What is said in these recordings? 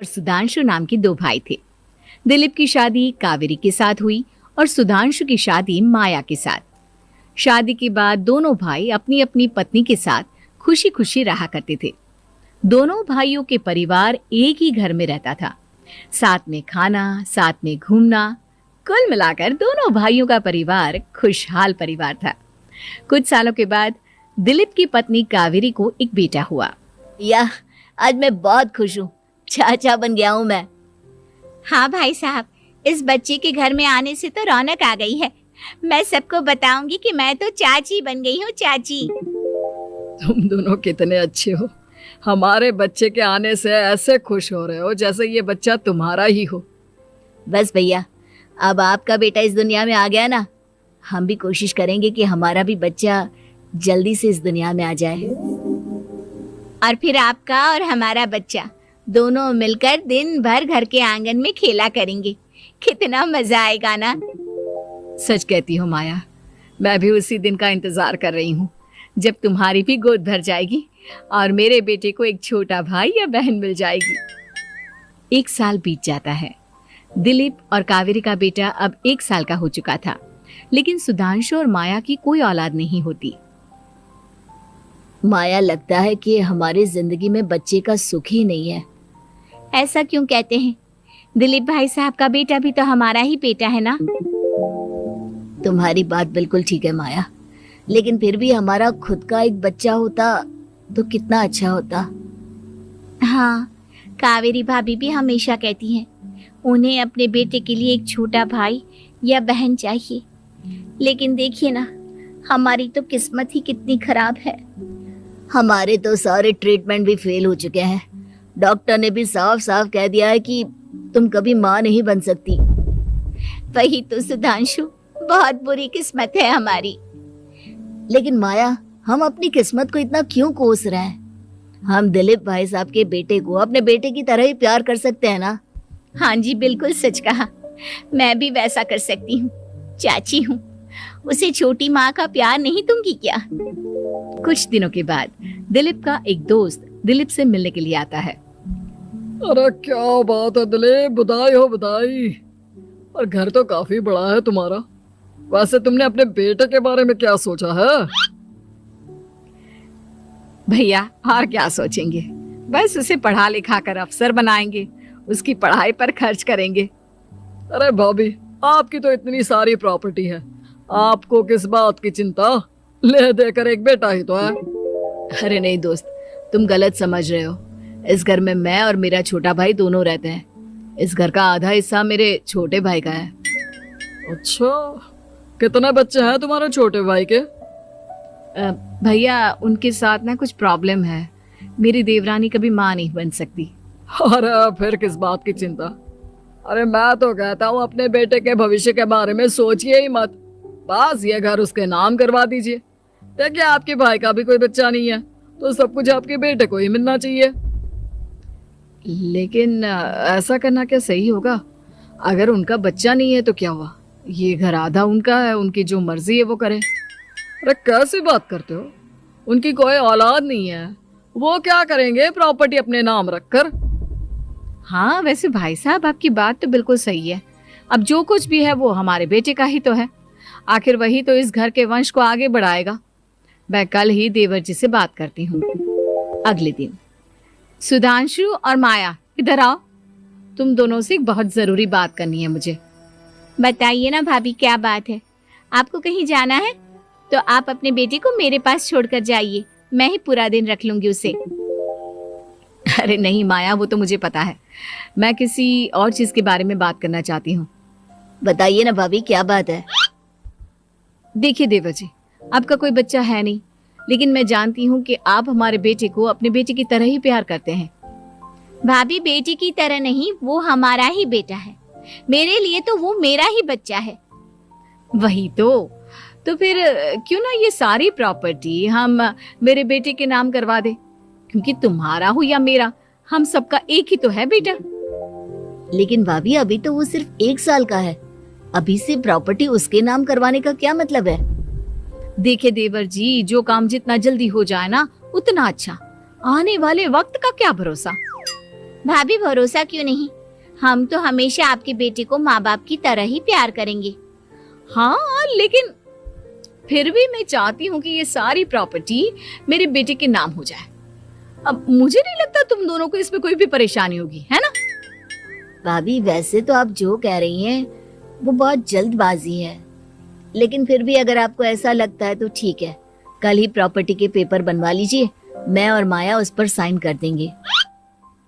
और सुधांशु नाम के दो भाई थे। दिलीप की शादी कावेरी के साथ हुई और सुधांशु की शादी माया के साथ। शादी के बाद दोनों भाई अपनी अपनी पत्नी के साथ खुशी खुशी रहा करते थे। दोनों भाइयों के परिवार एक ही घर में रहता था, साथ में खाना, साथ में घूमना। कुल मिलाकर दोनों भाइयों का परिवार खुशहाल परिवार था। कुछ सालों के बाद दिलीप की पत्नी कावेरी को एक बेटा हुआ। आज मैं बहुत खुश हूँ, चाचा बन गया हूँ मैं। हाँ भाई साहब, इस बच्चे के घर में आने से तो रौनक आ गई है। मैं सबको बताऊंगी कि मैं तो चाची बन गई हूँ, चाची। तुम दोनों कितने अच्छे हो। हमारे बच्चे के आने से ऐसे खुश हो रहे हो जैसे ये बच्चा तुम्हारा ही हो। बस भैया, अब आपका बेटा इस दुनिया में आ गया ना, हम भी कोशिश करेंगे कि हमारा भी बच्चा जल्दी से इस दुनिया में आ जाए। और फिर आपका और हमारा बच्चा दोनों मिलकर दिन भर घर के आंगन में खेला करेंगे। कितना मजा आएगा ना। सच कहती हो माया, मैं भी उसी दिन का इंतजार कर रही हूँ जब तुम्हारी भी गोद भर जाएगी और मेरे बेटे को एक छोटा भाई या बहन मिल जाएगी। 1 साल बीत जाता है। दिलीप और कावेरी का बेटा अब 1 साल का हो चुका था, लेकिन सुधांशु और माया की कोई औलाद नहीं होती। माया, लगता है कि हमारी जिंदगी में बच्चे का सुख ही नहीं है। ऐसा क्यों कहते हैं? दिलीप भाई साहब का बेटा भी तो हमारा ही बेटा है ना। तुम्हारी बात बिल्कुल ठीक है माया, लेकिन फिर भी हमारा खुद का एक बच्चा होता तो कितना अच्छा होता। हाँ, कावेरी भाभी भी हमेशा कहती हैं उन्हें अपने बेटे के लिए एक छोटा भाई या बहन चाहिए। लेकिन देखिए ना, हमारी तो किस्मत ही कितनी खराब है। हमारे तो सारे ट्रीटमेंट भी फेल हो चुके हैं। डॉक्टर ने भी साफ साफ कह दिया है कि तुम कभी माँ नहीं बन सकती। वही तो सुधांशु, बहुत बुरी किस्मत है हमारी। लेकिन माया, हम अपनी किस्मत को इतना क्यों कोस रहे हैं? हम दिलीप भाई साहब के बेटे को अपने बेटे की तरह ही प्यार कर सकते हैं ना। हाँ जी, बिल्कुल सच कहा। मैं भी वैसा कर सकती हूँ। चाची हूँ, उसे छोटी माँ का प्यार नहीं दूंगी क्या? कुछ दिनों के बाद दिलीप का एक दोस्त दिलीप से मिलने के लिए आता है। अरे क्या बात है दिलीप, बधाई हो बधाई। और घर तो काफी बड़ा है तुम्हारा। वैसे तुमने अपने बेटे के बारे में क्या सोचा है? भैया, और क्या सोचेंगे, बस उसे पढ़ा लिखा कर अफसर बनाएंगे, उसकी पढ़ाई पर खर्च करेंगे। अरे भाभी, आपकी तो इतनी सारी प्रॉपर्टी है, आपको किस बात की चिंता? ले देकर एक बेटा ही तो है। अरे नहीं दोस्त, तुम गलत समझ रहे हो। इस घर में मैं और मेरा छोटा भाई दोनों रहते हैं। इस घर का आधा हिस्सा मेरे छोटे भाई का है। अच्छा, कितने बच्चे हैं तुम्हारे छोटे भाई के? भैया, उनके साथ ना कुछ प्रॉब्लम है। मेरी देवरानी कभी माँ नहीं बन सकती। अरे फिर किस बात की चिंता? अरे मैं तो कहता हूँ अपने बेटे के भविष्य के बारे में सोचिए ही मत। बस ये घर उसके नाम करवा दीजिए। देखिए, आपके भाई का भी कोई बच्चा नहीं है तो सब कुछ आपके बेटे को ही मिलना चाहिए। लेकिन ऐसा करना क्या सही होगा? अगर उनका बच्चा नहीं है तो क्या हुआ? ये घर आधा उनका है, उनकी जो मर्जी है वो करे। अरे कैसी बात करते हो? उनकी कोई औलाद नहीं है, वो क्या करेंगे प्रॉपर्टी अपने नाम रखकर? हाँ, वैसे भाई साहब, आपकी बात तो बिल्कुल सही है। अब जो कुछ भी है वो हमारे बेटे का ही तो है। आखिर वही तो इस घर के वंश को आगे बढ़ाएगा। मैं कल ही देवर जी से बात करती हूँ। अगले दिन सुधांशु और माया, इधर आओ। तुम दोनों से एक बहुत जरूरी बात करनी है मुझे। बताइए ना भाभी, क्या बात है? आपको कहीं जाना है तो आप अपने बेटे को मेरे पास छोड़कर जाइए। मैं ही पूरा दिन रख लूंगी उसे। अरे नहीं माया, वो तो मुझे पता है। मैं किसी और चीज के बारे में बात करना चाहती हूँ। बताइए ना भाभी, क्या बात है? देखिए देवर जी, आपका कोई बच्चा है नहीं, लेकिन मैं जानती हूँ कि आप हमारे बेटे को अपने बेटे की तरह ही प्यार करते हैं। भाभी, बेटी की तरह नहीं, वो हमारा ही बेटा है। मेरे लिए तो वो मेरा ही बच्चा है। वही तो फिर क्यों ना ये सारी प्रॉपर्टी हम मेरे बेटे के नाम करवा दे, क्योंकि तुम्हारा हो या मेरा, हम सबका एक ही तो है बेटा। लेकिन भाभी, अभी तो वो सिर्फ 1 साल का है। अभी से प्रॉपर्टी उसके नाम करवाने का क्या मतलब है? देखिए देवर जी, जो काम जितना जल्दी हो जाए ना उतना अच्छा। आने वाले वक्त का क्या भरोसा। भाभी भरोसा क्यों नहीं, हम तो हमेशा आपके बेटे को माँ बाप की तरह ही प्यार करेंगे। हाँ, लेकिन फिर भी मैं चाहती हूँ कि ये सारी प्रॉपर्टी मेरे बेटे के नाम हो जाए। अब मुझे नहीं लगता तुम दोनों को इसमें कोई भी परेशानी होगी, है ना? भाभी वैसे तो आप जो कह रही हैं वो बहुत जल्दबाजी है, लेकिन फिर भी अगर आपको ऐसा लगता है तो ठीक है, कल ही प्रॉपर्टी के पेपर बनवा लीजिए, मैं और माया उस पर साइन कर देंगे।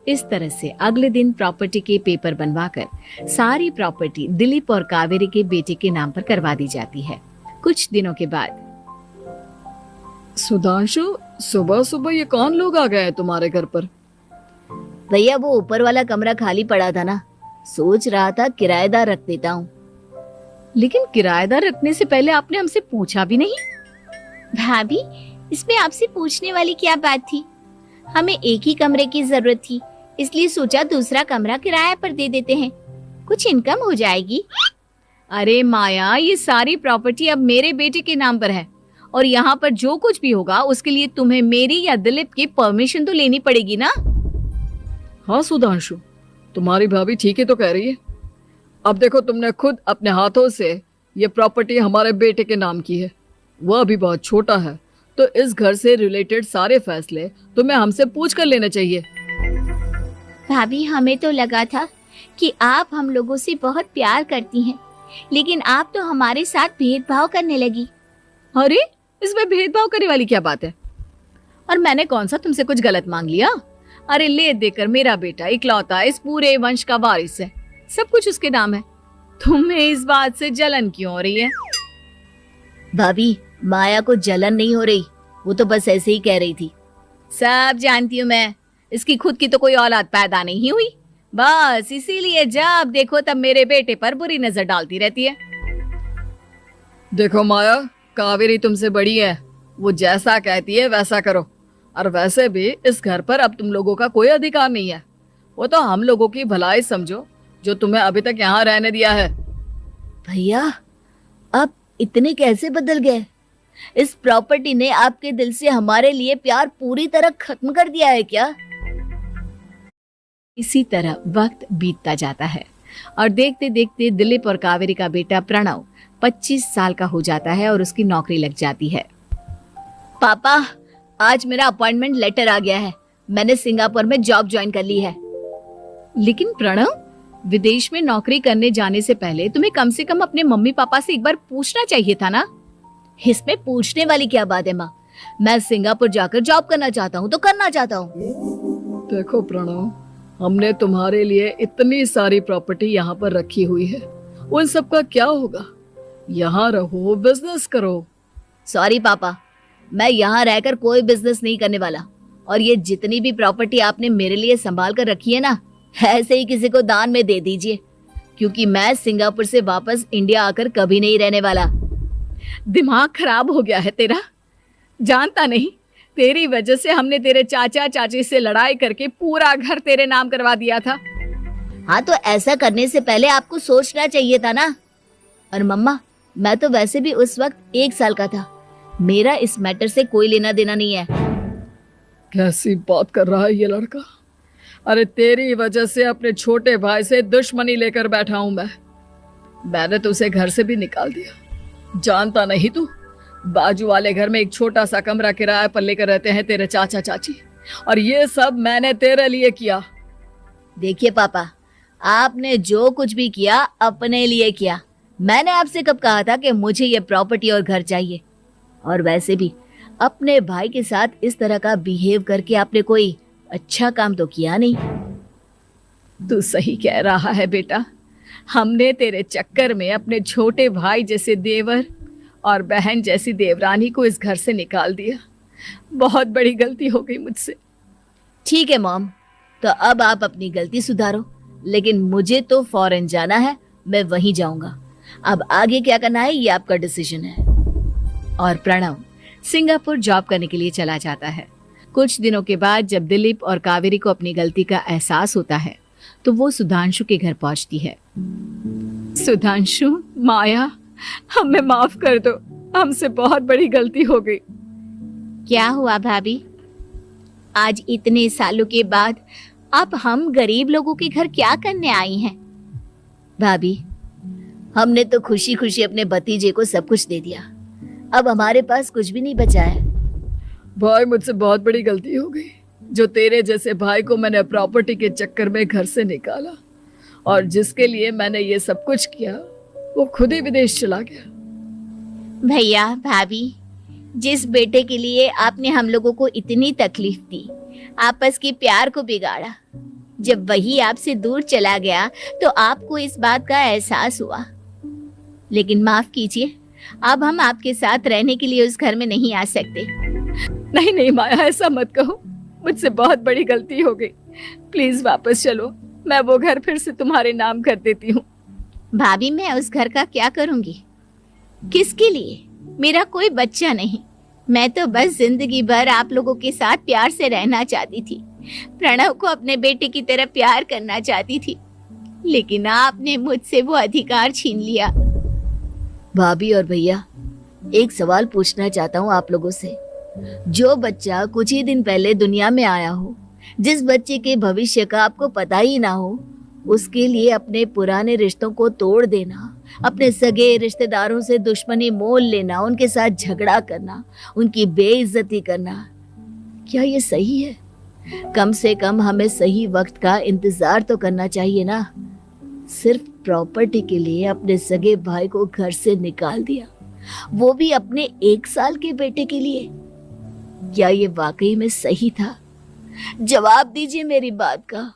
इस तरह से अगले दिन प्रॉपर्टी के पेपर बनवाकर सारी प्रॉपर्टी दिलीप और कावेरी के बेटे के नाम पर करवा दी जाती है। कुछ दिनों के बाद सुधांशु, सुबह सुबह ये कौन लोग आ गए हैं तुम्हारे घर पर? भैया वो ऊपर वाला कमरा खाली पड़ा था ना, सोच रहा था किराएदार रख देता हूँ। लेकिन किराएदार रखने से पहले आपने हमसे पूछा भी नहीं। भाभी, इसमें आपसे पूछने वाली क्या बात थी? हमें एक ही कमरे की जरूरत थी, इसलिए सोचा दूसरा कमरा किराए पर दे देते हैं, कुछ इनकम हो जाएगी। अरे माया, ये सारी प्रॉपर्टी अब मेरे बेटे के नाम पर है और यहाँ पर जो कुछ भी होगा उसके लिए तुम्हें मेरी या दिलीप की परमिशन तो लेनी पड़ेगी ना। हाँ सुधांशु, तुम्हारी भाभी ठीक ही तो कह रही है। अब देखो, तुमने खुद अपने हाथों से ये प्रॉपर्टी हमारे बेटे के नाम की है, वह अभी बहुत छोटा है, तो इस घर से रिलेटेड सारे फैसले तुम्हें हमसे पूछ कर लेने चाहिए। भाभी, हमें तो लगा था कि आप हम लोगों से बहुत प्यार करती हैं, लेकिन आप तो हमारे साथ भेदभाव करने लगी। अरे, इसमें भेदभाव करने वाली क्या बात है? और मैंने कौन सा तुमसे कुछ गलत मांग लिया? अरे ले देकर मेरा बेटा इकलौता इस पूरे वंश का वारिस है, सब कुछ उसके नाम है। तुम्हें इस बात से जलन क्यों हो रही है? भाभी, माया को जलन नहीं हो रही, वो तो बस ऐसे ही कह रही थी। सब जानती हूँ मैं, इसकी खुद की तो कोई औलाद पैदा नहीं हुई, बस इसीलिए जब देखो तब मेरे बेटे पर बुरी नजर डालती रहती है। देखो माया, कावेरी तुमसे बड़ी है, वो जैसा कहती है वैसा करो। और वैसे भी इस घर पर अब तुम लोगों का कोई अधिकार नहीं है, वो तो हम लोगों की भलाई समझो जो तुम्हें अभी तक यहाँ रहने दिया है। भैया, आप इतने कैसे बदल गए? इस प्रॉपर्टी ने आपके दिल से हमारे लिए प्यार पूरी तरह खत्म कर दिया है क्या? इसी तरह वक्त बीतता जाता है और देखते देखते दिलीप और कावेरी का बेटा प्रणव 25 साल का हो जाता है और उसकी नौकरी लग जाती है। पापा, आज मेरा अपॉइंटमेंट लेटर आ गया है, मैंने सिंगापुर में जॉब ज्वाइन कर ली है। लेकिन प्रणव, विदेश में नौकरी करने जाने से पहले तुम्हें कम से कम अपने मम्मी पापा से एक बार पूछना चाहिए था ना। इसमें पूछने वाली क्या बात है माँ? मैं सिंगापुर जाकर जॉब करना चाहता हूँ तो करना चाहता हूँ। देखो प्रणव, हमने तुम्हारे लिए इतनी सारी प्रॉपर्टी यहाँ पर रखी हुई है, उन सब का क्या होगा? यहाँ रहो, बिजनेस करो। सॉरी पापा, मैं यहाँ रहकर कोई बिजनेस नहीं करने वाला, और ये जितनी भी प्रॉपर्टी आपने मेरे लिए संभाल कर रखी है ना, ऐसे ही किसी को दान में दे दीजिए, क्योंकि मैं सिंगापुर से वापस इंडिया आकर कभी नहीं रहने वाला। दिमाग खराब हो गया है तेरा, जानता नहीं, तेरी वजह से हमने तेरे चाचा चाची से लड़ाई करके पूरा घर तेरे नाम करवा दिया था। हाँ, तो ऐसा करने से पहले आपको सोचना चाहिए था ना। और मम्मा, मैं तो वैसे भी उस वक्त 1 साल का था, मेरा इस मैटर से कोई लेना देना नहीं है। कैसी बात कर रहा है ये लड़का? अरे तेरी वजह से अपने छोटे भाई से दुश्मनी लेकर बैठा हूं मैंने तो उसे घर से भी निकाल दिया। जानता नहीं तू, बाजू वाले घर में एक छोटा सा कमरा किराए पर लेकर रहते हैं तेरे चाचा चाची, और ये सब मैंने तेरे लिए किया। देखिए पापा, आपने जो कुछ भी किया अपने लिए किया। मैंने आपसे कब कहा था कि मुझे ये प्रॉपर्टी और घर चाहिए? और वैसे भी अपने भाई के साथ इस तरह का बिहेव करके आपने कोई अच्छा काम तो किया नहीं। तू सही कह रहा है बेटा, हमने तेरे चक्कर में अपने छोटे भाई जैसे देवर और बहन जैसी देवरानी को इस घर से निकाल दिया। बहुत बड़ी गलती हो गई मुझसे। ठीक है मॉम, तो अब आप अपनी गलती सुधारो, लेकिन मुझे तो फॉरेन जाना है, मैं वहीं जाऊंगा। अब आगे क्या करना है ये आपका डिसीजन है। और प्रणव सिंगापुर जॉब करने के लिए चला जाता है। कुछ दिनों के बाद जब दिलीप और कावेरी को अपनी गलती का एहसास होता है तो वो सुधांशु के घर पहुंचती है। सुधांशु, माया, हमें माफ कर दो, हमसे बहुत बड़ी गलती हो गई। क्या हुआ भाभी? आज इतने सालों के बाद आप हम गरीब लोगों के घर क्या करने आई हैं? भाभी, हमने तो खुशी खुशी अपने भतीजे को सब कुछ दे दिया, अब हमारे पास कुछ भी नहीं बचा है। भाई मुझसे बहुत बड़ी गलती हो गई, जो तेरे जैसे भाई को मैंने प्रॉपर्टी के चक्कर में घर से निकाला, और जिसके लिए मैंने ये सब कुछ किया वो खुद ही विदेश चला गया। भैया भाभी, जिस बेटे के लिए आपने हम लोगों को इतनी तकलीफ दी, आपस के प्यार को बिगाड़ा, जब वही आपसे दूर चला गया तो आपको इस बात का एहसास हुआ। लेकिन माफ कीजिए, अब हम आपके साथ रहने के लिए उस घर में नहीं आ सकते। नहीं नहीं माया, ऐसा मत कहो, मुझसे बहुत बड़ी गलती हो गई, प्लीज वापस चलो, मैं वो घर फिर से तुम्हारे नाम कर देती हूँ। भाभी, मैं उस घर का क्या करूंगी? किसके लिए? मेरा कोई बच्चा नहीं, मैं तो बस जिंदगी भर आप लोगों के साथ प्यार से रहना चाहती थी, प्रणव को अपने बेटे की तरह प्यार करना चाहती थी, लेकिन आपने मुझसे वो अधिकार छीन लिया। भाभी और भैया, एक सवाल पूछना चाहता हूँ आप लोगों से। जो बच्चा कुछ ही दिन पहले दुनिया में आया हो, जिस बच्चे के भविष्य का आपको पता ही ना हो, उसके लिए अपने पुराने रिश्तों को तोड़ देना, अपने सगे रिश्तेदारों से दुश्मनी मोल लेना, उनके साथ झगड़ा करना, उनकी बेइज्जती करना, क्या ये सही है? कम से कम हमें सही वक्त का इंतजार तो करना चाहिए ना। सिर्फ प्रॉपर्टी के लिए अपने सगे भाई को घर से निकाल दिया, वो भी अपने 1 साल के बेटे के लिए। क्या ये वाकई में सही था? जवाब दीजिए मेरी बात का।